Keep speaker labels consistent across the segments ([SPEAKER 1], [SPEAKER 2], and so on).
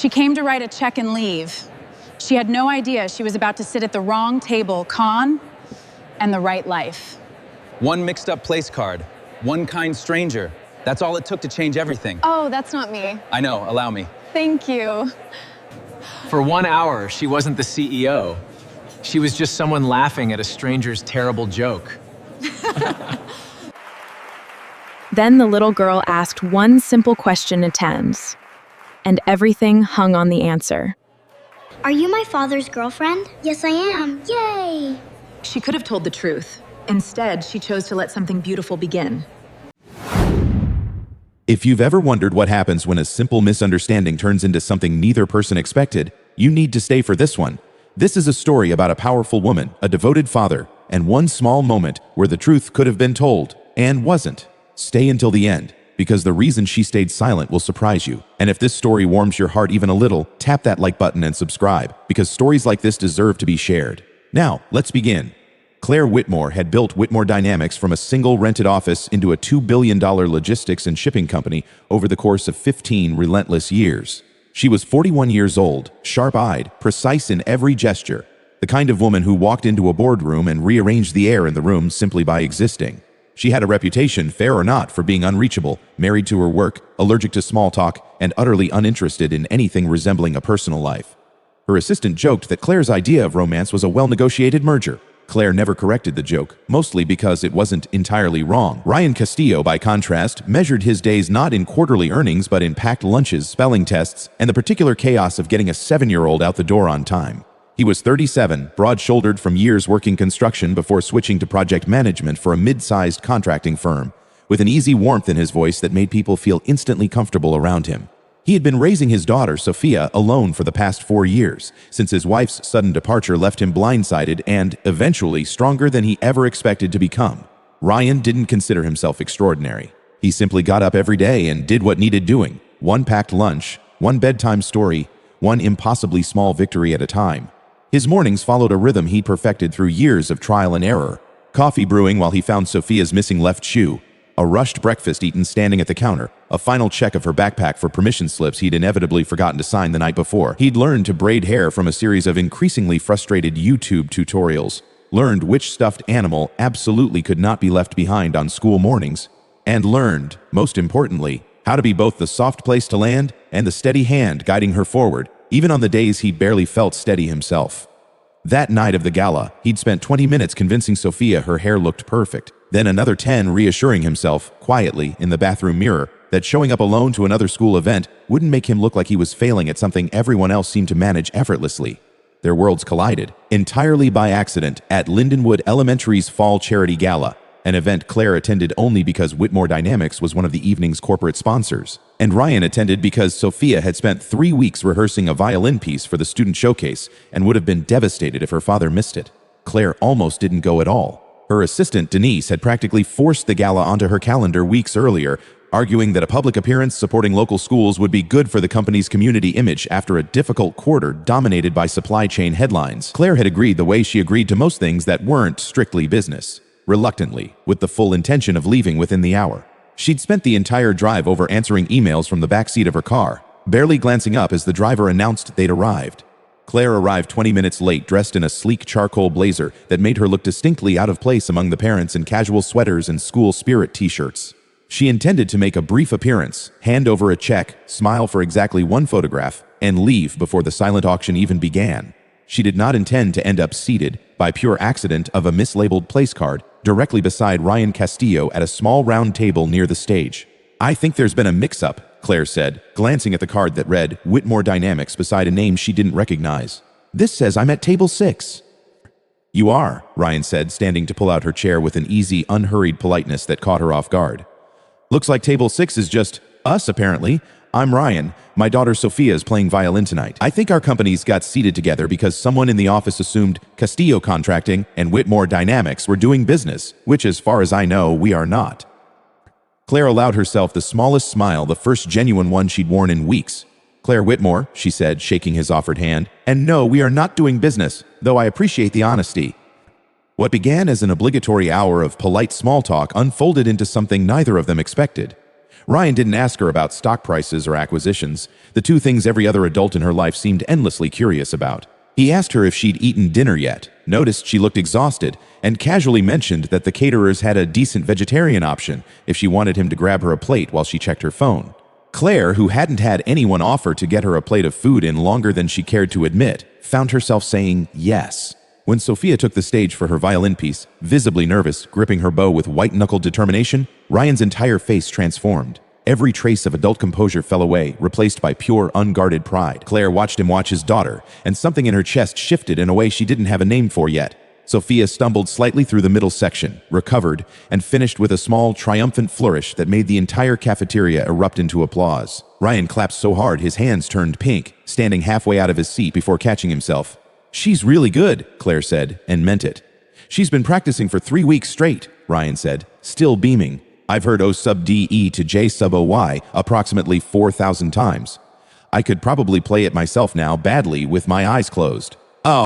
[SPEAKER 1] She came to write a check and leave. She had no idea she was about to sit at the wrong table, con, and the right life.
[SPEAKER 2] One mixed up place card, one kind stranger. That's all it took to change everything.
[SPEAKER 3] Oh, that's not me.
[SPEAKER 2] I know, allow me.
[SPEAKER 3] Thank you.
[SPEAKER 4] For 1 hour, she wasn't the CEO. She was just someone laughing at a stranger's terrible joke.
[SPEAKER 5] Then the little girl asked one simple question at Thames, and everything hung on the answer.
[SPEAKER 6] Are you my father's girlfriend? Yes, I am. Yay!
[SPEAKER 1] She could have told the truth. Instead, she chose to let something beautiful begin.
[SPEAKER 7] If you've ever wondered what happens when a simple misunderstanding turns into something neither person expected, you need to stay for this one. This is a story about a powerful woman, a devoted father, and one small moment where the truth could have been told and wasn't. Stay until the end, because the reason she stayed silent will surprise you. And if this story warms your heart even a little, tap that like button and subscribe, because stories like this deserve to be shared. Now, let's begin. Claire Whitmore had built Whitmore Dynamics from a single rented office into a $2 billion logistics and shipping company over the course of 15 relentless years. She was 41 years old, sharp-eyed, precise in every gesture, the kind of woman who walked into a boardroom and rearranged the air in the room simply by existing. She had a reputation, fair or not, for being unreachable, married to her work, allergic to small talk, and utterly uninterested in anything resembling a personal life. Her assistant joked that Claire's idea of romance was a well-negotiated merger. Claire never corrected the joke, mostly because it wasn't entirely wrong. Ryan Castillo, by contrast, measured his days not in quarterly earnings but in packed lunches, spelling tests, and the particular chaos of getting a 7-year-old out the door on time. He was 37, broad-shouldered from years working construction before switching to project management for a mid-sized contracting firm, with an easy warmth in his voice that made people feel instantly comfortable around him. He had been raising his daughter, Sophia, alone for the past 4 years, since his wife's sudden departure left him blindsided and, eventually, stronger than he ever expected to become. Ryan didn't consider himself extraordinary. He simply got up every day and did what needed doing. One packed lunch, one bedtime story, one impossibly small victory at a time. His mornings followed a rhythm he'd perfected through years of trial and error. Coffee brewing while he found Sophia's missing left shoe, a rushed breakfast eaten standing at the counter, a final check of her backpack for permission slips he'd inevitably forgotten to sign the night before. He'd learned to braid hair from a series of increasingly frustrated YouTube tutorials, learned which stuffed animal absolutely could not be left behind on school mornings, and learned, most importantly, how to be both the soft place to land and the steady hand guiding her forward, even on the days he barely felt steady himself. That night of the gala, he'd spent 20 minutes convincing Sophia her hair looked perfect, then another 10 reassuring himself, quietly, in the bathroom mirror, that showing up alone to another school event wouldn't make him look like he was failing at something everyone else seemed to manage effortlessly. Their worlds collided, entirely by accident, at Lindenwood Elementary's Fall Charity Gala, an event Claire attended only because Whitmore Dynamics was one of the evening's corporate sponsors. And Ryan attended because Sophia had spent 3 weeks rehearsing a violin piece for the student showcase and would have been devastated if her father missed it. Claire almost didn't go at all. Her assistant, Denise, had practically forced the gala onto her calendar weeks earlier, arguing that a public appearance supporting local schools would be good for the company's community image after a difficult quarter dominated by supply chain headlines. Claire had agreed the way she agreed to most things that weren't strictly business. Reluctantly, with the full intention of leaving within the hour. She'd spent the entire drive over answering emails from the backseat of her car, barely glancing up as the driver announced they'd arrived. Claire arrived 20 minutes late, dressed in a sleek charcoal blazer that made her look distinctly out of place among the parents in casual sweaters and school spirit t-shirts. She intended to make a brief appearance, hand over a check, smile for exactly one photograph, and leave before the silent auction even began. She did not intend to end up seated, by pure accident of a mislabeled place card, directly beside Ryan Castillo at a small round table near the stage. "I think there's been a mix-up," Claire said, glancing at the card that read Whitmore Dynamics beside a name she didn't recognize. "This says I'm at table 6. "You are," Ryan said, standing to pull out her chair with an easy, unhurried politeness that caught her off guard. "Looks like table 6 is just us, apparently. I'm Ryan. My daughter Sophia is playing violin tonight. I think our companies got seated together because someone in the office assumed Castillo Contracting and Whitmore Dynamics were doing business, which, as far as I know, we are not." Claire allowed herself the smallest smile, the first genuine one she'd worn in weeks. "Claire Whitmore," she said, shaking his offered hand, "and no, we are not doing business, though I appreciate the honesty." What began as an obligatory hour of polite small talk unfolded into something neither of them expected. Ryan didn't ask her about stock prices or acquisitions, the two things every other adult in her life seemed endlessly curious about. He asked her if she'd eaten dinner yet, noticed she looked exhausted, and casually mentioned that the caterers had a decent vegetarian option if she wanted him to grab her a plate while she checked her phone. Claire, who hadn't had anyone offer to get her a plate of food in longer than she cared to admit, found herself saying yes. When Sophia took the stage for her violin piece, visibly nervous, gripping her bow with white-knuckled determination, Ryan's entire face transformed. Every trace of adult composure fell away, replaced by pure, unguarded pride. Claire watched him watch his daughter, and something in her chest shifted in a way she didn't have a name for yet. Sophia stumbled slightly through the middle section, recovered, and finished with a small, triumphant flourish that made the entire cafeteria erupt into applause. Ryan clapped so hard his hands turned pink, standing halfway out of his seat before catching himself. "She's really good," Claire said, and meant it. "She's been practicing for 3 weeks straight," Ryan said, still beaming. "I've heard O sub D E to J sub O Y approximately 4,000 times. I could probably play it myself now badly with my eyes closed." "Oh."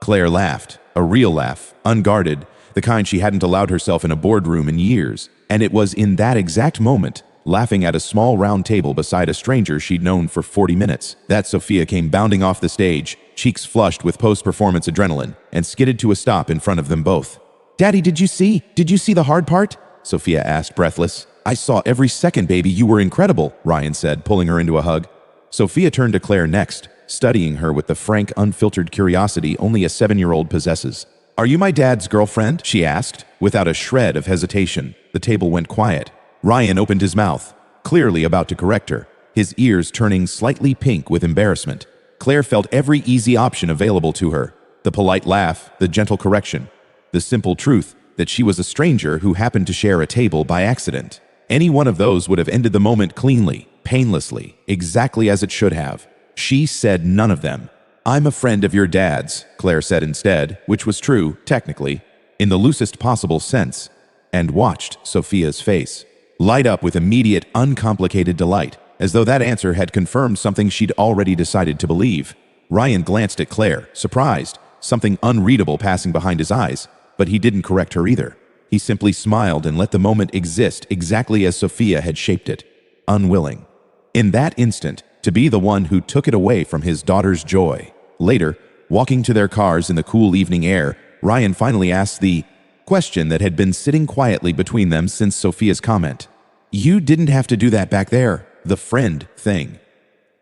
[SPEAKER 7] Claire laughed, a real laugh, unguarded, the kind she hadn't allowed herself in a boardroom in years. And it was in that exact moment, laughing at a small round table beside a stranger she'd known for 40 minutes, that Sophia came bounding off the stage, cheeks flushed with post-performance adrenaline, and skidded to a stop in front of them both. "Daddy, did you see the hard part?" Sophia asked, breathless. "I saw every second, baby. You were incredible," Ryan said, pulling her into a hug. Sophia turned to Claire next, studying her with the frank, unfiltered curiosity only a 7-year-old possesses. "Are you my dad's girlfriend?" she asked, without a shred of hesitation. The table went quiet. Ryan opened his mouth, clearly about to correct her, his ears turning slightly pink with embarrassment. Claire felt every easy option available to her. The polite laugh, the gentle correction, the simple truth that she was a stranger who happened to share a table by accident. Any one of those would have ended the moment cleanly, painlessly, exactly as it should have. She said none of them. "I'm a friend of your dad's," Claire said instead, which was true, technically, in the loosest possible sense, and watched Sophia's face light up with immediate, uncomplicated delight, as though that answer had confirmed something she'd already decided to believe. Ryan glanced at Claire, surprised, something unreadable passing behind his eyes, but he didn't correct her either. He simply smiled and let the moment exist exactly as Sophia had shaped it, unwilling. In that instant, to be the one who took it away from his daughter's joy. Later, walking to their cars in the cool evening air, Ryan finally asked the question that had been sitting quietly between them since Sophia's comment. "You didn't have to do that back there, the friend thing.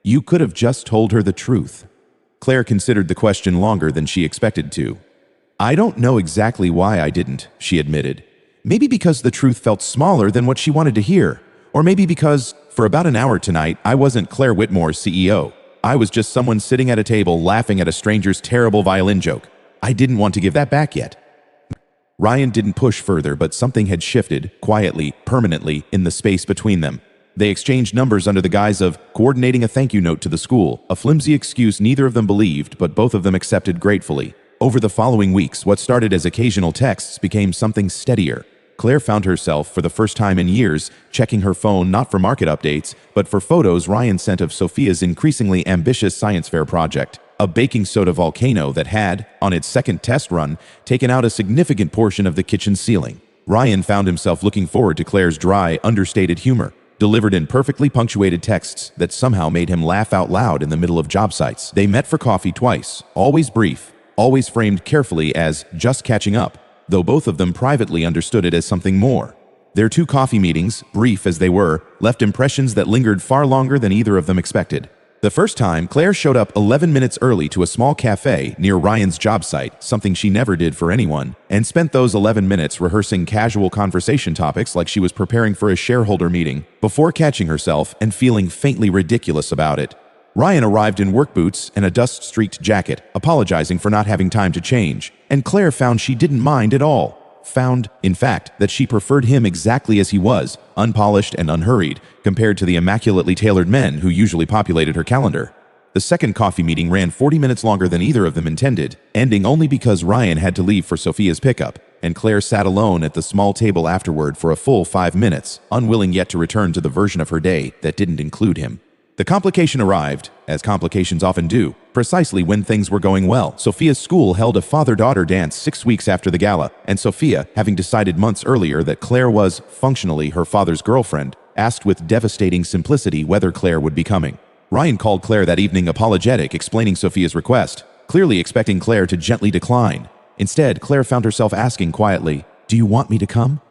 [SPEAKER 7] You could have just told her the truth." Claire considered the question longer than she expected to. "I don't know exactly why I didn't," she admitted. "Maybe because the truth felt smaller than what she wanted to hear. Or maybe because, for about an hour tonight, I wasn't Claire Whitmore's CEO. I was just someone sitting at a table laughing at a stranger's terrible violin joke. I didn't want to give that back yet." Ryan didn't push further, but something had shifted, quietly, permanently, in the space between them. They exchanged numbers under the guise of coordinating a thank you note to the school, a flimsy excuse neither of them believed, but both of them accepted gratefully. Over the following weeks, what started as occasional texts became something steadier. Claire found herself, for the first time in years, checking her phone not for market updates, but for photos Ryan sent of Sophia's increasingly ambitious science fair project, a baking soda volcano that had, on its second test run, taken out a significant portion of the kitchen ceiling. Ryan found himself looking forward to Claire's dry, understated humor, delivered in perfectly punctuated texts that somehow made him laugh out loud in the middle of job sites. They met for coffee twice, always brief, always framed carefully as just catching up, though both of them privately understood it as something more. Their 2 coffee meetings, brief as they were, left impressions that lingered far longer than either of them expected. The first time, Claire showed up 11 minutes early to a small cafe near Ryan's job site, something she never did for anyone, and spent those 11 minutes rehearsing casual conversation topics like she was preparing for a shareholder meeting, before catching herself and feeling faintly ridiculous about it. Ryan arrived in work boots and a dust-streaked jacket, apologizing for not having time to change, and Claire found she didn't mind at all. Found, in fact, that she preferred him exactly as he was, unpolished and unhurried, compared to the immaculately tailored men who usually populated her calendar. The second coffee meeting ran 40 minutes longer than either of them intended, ending only because Ryan had to leave for Sophia's pickup, and Claire sat alone at the small table afterward for a full 5 minutes, unwilling yet to return to the version of her day that didn't include him. The complication arrived, as complications often do, precisely when things were going well. Sophia's school held a father-daughter dance 6 weeks after the gala, and Sophia, having decided months earlier that Claire was, functionally, her father's girlfriend, asked with devastating simplicity whether Claire would be coming. Ryan called Claire that evening apologetic, explaining Sophia's request, clearly expecting Claire to gently decline. Instead, Claire found herself asking quietly, "Do you want me to come?"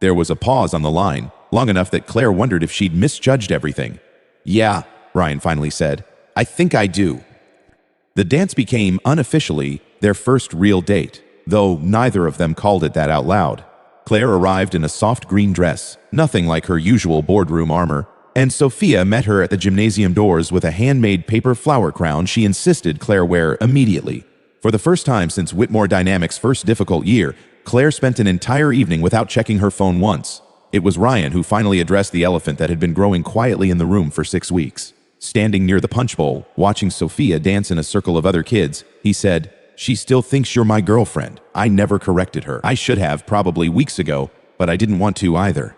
[SPEAKER 7] There was a pause on the line, long enough that Claire wondered if she'd misjudged everything. "Yeah," Ryan finally said. "I think I do." The dance became, unofficially, their first real date, though neither of them called it that out loud. Claire arrived in a soft green dress, nothing like her usual boardroom armor, and Sophia met her at the gymnasium doors with a handmade paper flower crown she insisted Claire wear immediately. For the first time since Whitmore Dynamics' first difficult year, Claire spent an entire evening without checking her phone once. It was Ryan who finally addressed the elephant that had been growing quietly in the room for 6 weeks. Standing near the punch bowl, watching Sophia dance in a circle of other kids, he said, "She still thinks you're my girlfriend. I never corrected her. I should have, probably weeks ago, but I didn't want to either."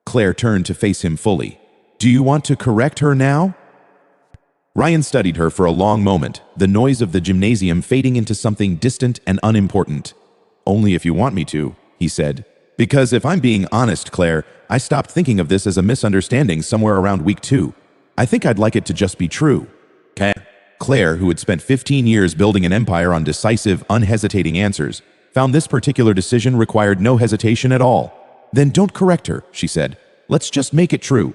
[SPEAKER 7] Claire turned to face him fully. "Do you want to correct her now?" Ryan studied her for a long moment, the noise of the gymnasium fading into something distant and unimportant. "Only if you want me to," he said. "Because if I'm being honest, Claire, I stopped thinking of this as a misunderstanding somewhere around week 2. I think I'd like it to just be true." Okay. Claire, who had spent 15 years building an empire on decisive, unhesitating answers, found this particular decision required no hesitation at all. "Then don't correct her," she said. "Let's just make it true."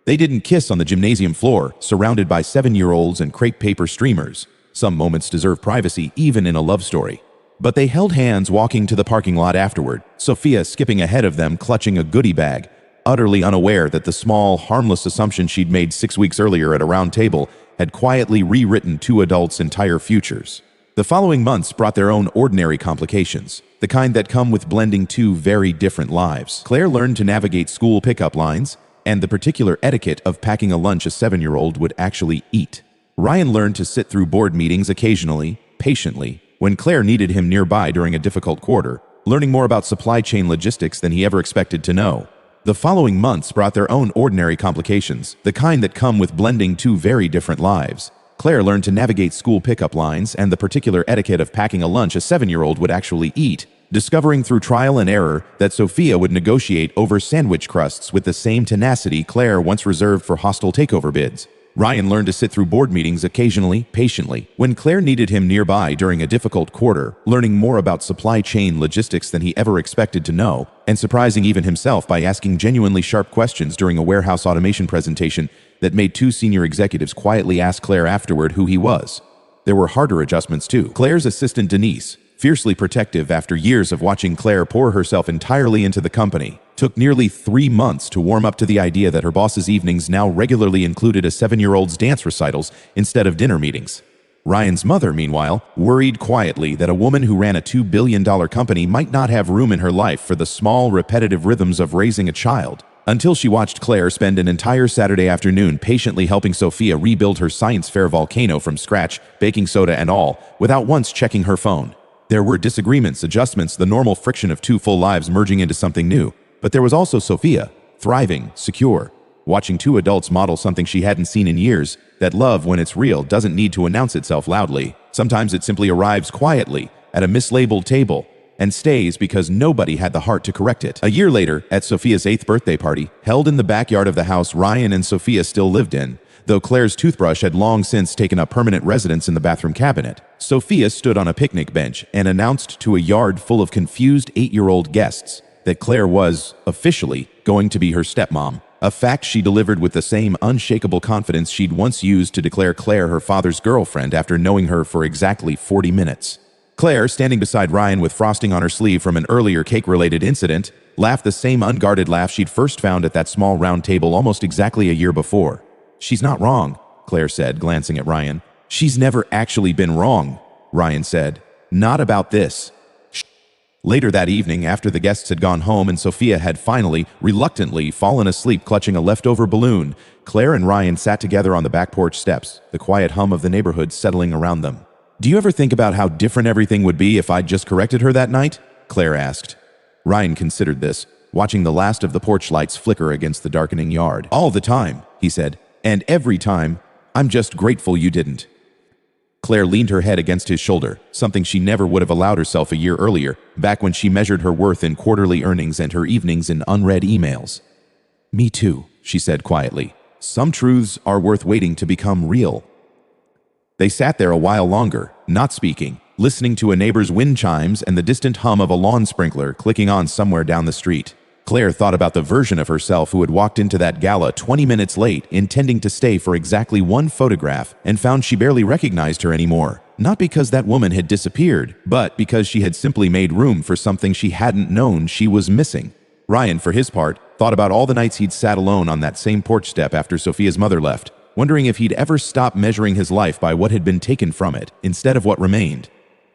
[SPEAKER 7] They didn't kiss on the gymnasium floor, surrounded by 7-year-olds and crepe paper streamers. Some moments deserve privacy, even in a love story. But they held hands walking to the parking lot afterward, Sophia skipping ahead of them, clutching a goodie bag, utterly unaware that the small, harmless assumption she'd made 6 weeks earlier at a round table had quietly rewritten 2 adults' entire futures. The following months brought their own ordinary complications, the kind that come with blending 2 very different lives. Claire learned to navigate school pickup lines and the particular etiquette of packing a lunch a 7-year-old would actually eat. Ryan learned to sit through board meetings occasionally, patiently, when Claire needed him nearby during a difficult quarter, learning more about supply chain logistics than he ever expected to know. The following months brought their own ordinary complications, the kind that come with blending 2 very different lives. Claire learned to navigate school pickup lines and the particular etiquette of packing a lunch a 7-year-old would actually eat, discovering through trial and error that Sophia would negotiate over sandwich crusts with the same tenacity Claire once reserved for hostile takeover bids. Ryan learned to sit through board meetings occasionally, patiently, when Claire needed him nearby during a difficult quarter, learning more about supply chain logistics than he ever expected to know, and surprising even himself by asking genuinely sharp questions during a warehouse automation presentation that made 2 senior executives quietly ask Claire afterward who he was. There were harder adjustments too. Claire's assistant Denise, fiercely protective after years of watching Claire pour herself entirely into the company, took nearly 3 months to warm up to the idea that her boss's evenings now regularly included a 7-year-old's dance recitals instead of dinner meetings. Ryan's mother, meanwhile, worried quietly that a woman who ran a $2 billion company might not have room in her life for the small, repetitive rhythms of raising a child, until she watched Claire spend an entire Saturday afternoon patiently helping Sophia rebuild her science fair volcano from scratch, baking soda and all, without once checking her phone. There were disagreements, adjustments, the normal friction of 2 full lives merging into something new. But there was also Sophia, thriving, secure, watching 2 adults model something she hadn't seen in years, that love, when it's real, doesn't need to announce itself loudly. Sometimes it simply arrives quietly, at a mislabeled table, and stays because nobody had the heart to correct it. A year later, at Sophia's 8th birthday party, held in the backyard of the house Ryan and Sophia still lived in, though Claire's toothbrush had long since taken up permanent residence in the bathroom cabinet, Sophia stood on a picnic bench and announced to a yard full of confused 8-year-old guests that Claire was, officially, going to be her stepmom, a fact she delivered with the same unshakable confidence she'd once used to declare Claire her father's girlfriend after knowing her for exactly 40 minutes. Claire, standing beside Ryan with frosting on her sleeve from an earlier cake-related incident, laughed the same unguarded laugh she'd first found at that small round table almost exactly a year before. "She's not wrong," Claire said, glancing at Ryan. "She's never actually been wrong," Ryan said. "Not about this." Later that evening, after the guests had gone home and Sophia had finally, reluctantly, fallen asleep clutching a leftover balloon, Claire and Ryan sat together on the back porch steps, the quiet hum of the neighborhood settling around them. "Do you ever think about how different everything would be if I'd just corrected her that night?" Claire asked. Ryan considered this, watching the last of the porch lights flicker against the darkening yard. "All the time," he said, "and every time. I'm just grateful you didn't." Claire leaned her head against his shoulder, something she never would have allowed herself a year earlier, back when she measured her worth in quarterly earnings and her evenings in unread emails. "Me too," she said quietly. "Some truths are worth waiting to become real." They sat there a while longer, not speaking, listening to a neighbor's wind chimes and the distant hum of a lawn sprinkler clicking on somewhere down the street. Claire thought about the version of herself who had walked into that gala 20 minutes late, intending to stay for exactly one photograph, and found she barely recognized her anymore. Not because that woman had disappeared, but because she had simply made room for something she hadn't known she was missing. Ryan, for his part, thought about all the nights he'd sat alone on that same porch step after Sophia's mother left, wondering if he'd ever stop measuring his life by what had been taken from it instead of what remained.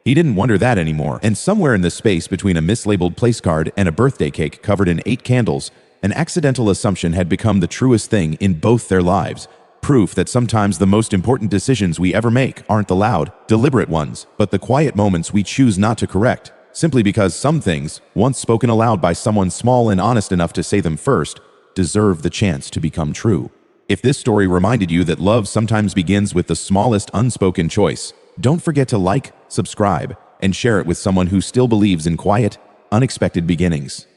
[SPEAKER 7] He didn't wonder that anymore, and somewhere in the space between a mislabeled place card and a birthday cake covered in 8 candles, an accidental assumption had become the truest thing in both their lives. Proof that sometimes the most important decisions we ever make aren't the loud, deliberate ones, but the quiet moments we choose not to correct, simply because some things, once spoken aloud by someone small and honest enough to say them first, deserve the chance to become true. If this story reminded you that love sometimes begins with the smallest unspoken choice, don't forget to like, subscribe, and share it with someone who still believes in quiet, unexpected beginnings.